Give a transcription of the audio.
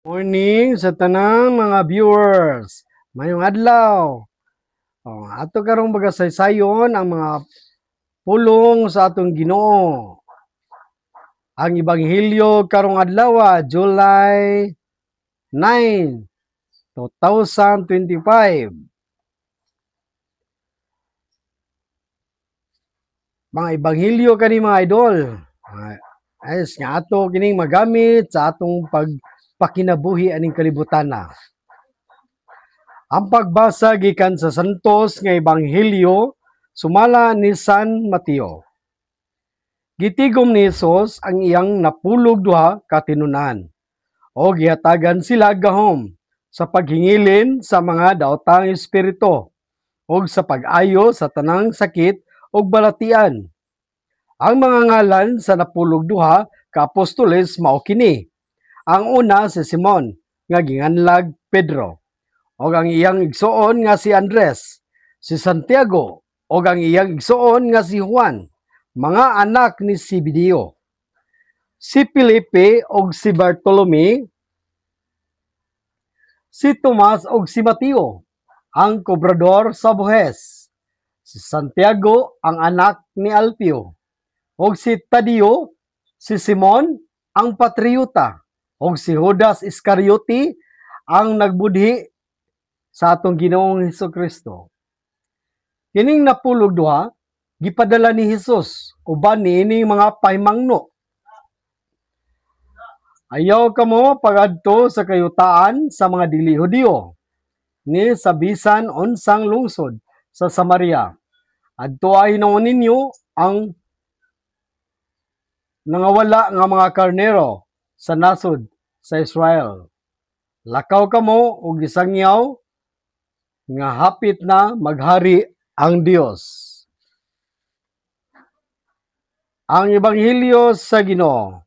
Morning sa tanang mga viewers. Mayong adlaw. Ato karong magasaysayon ang mga pulong sa atong Ginoo. Ang Ebanghelyo karong adlaw, July 9, 2025. Mga Ebanghelyo kani mga idol. Ayos nga ato kining magamit sa atong pagpakinabuhi aning kalibutan na. Ang pagbasa gikan sa Santos nga Ebanghelyo sumala ni San Mateo. Gitigom ni Jesus ang iyang napulog duha ka tinunan o gihatagan sila gahom sa paghingilin sa mga daotang espiritu o sa pag-ayo sa tanang sakit o balatian. Ang mga ngalan sa napulog duha ka apostoles mao kini. Ang una si Simon nga ginganlag Pedro, o ang iyang igsuon nga si Andres, si Santiago, o ang iyang igsuon nga si Juan, mga anak ni Zebedeo, si Felipe o si Bartolome, si Tomas o si Mateo, ang kobrador sa Bohes, si Santiago ang anak ni Alpio, o si Tadio, si Simon ang patriota, o si Judas Iscariote ang nagbudhi sa atong Ginoong Hesukristo. Kining napulog duha gipadala ni Hesus uban niini mga pahimangno. Ayaw kamo pagadto sa kayutaan sa mga dili Hudiyo ni sa bisan unsang lungsod sa Samaria. Adtoay hinuon ninyo ang nangawala nga mga karnero sa nasod sa Israel. Lakaw kamo og gisangyaw nga hapit na maghari ang Dios. Ang Ebanghelyo sa Ginoo.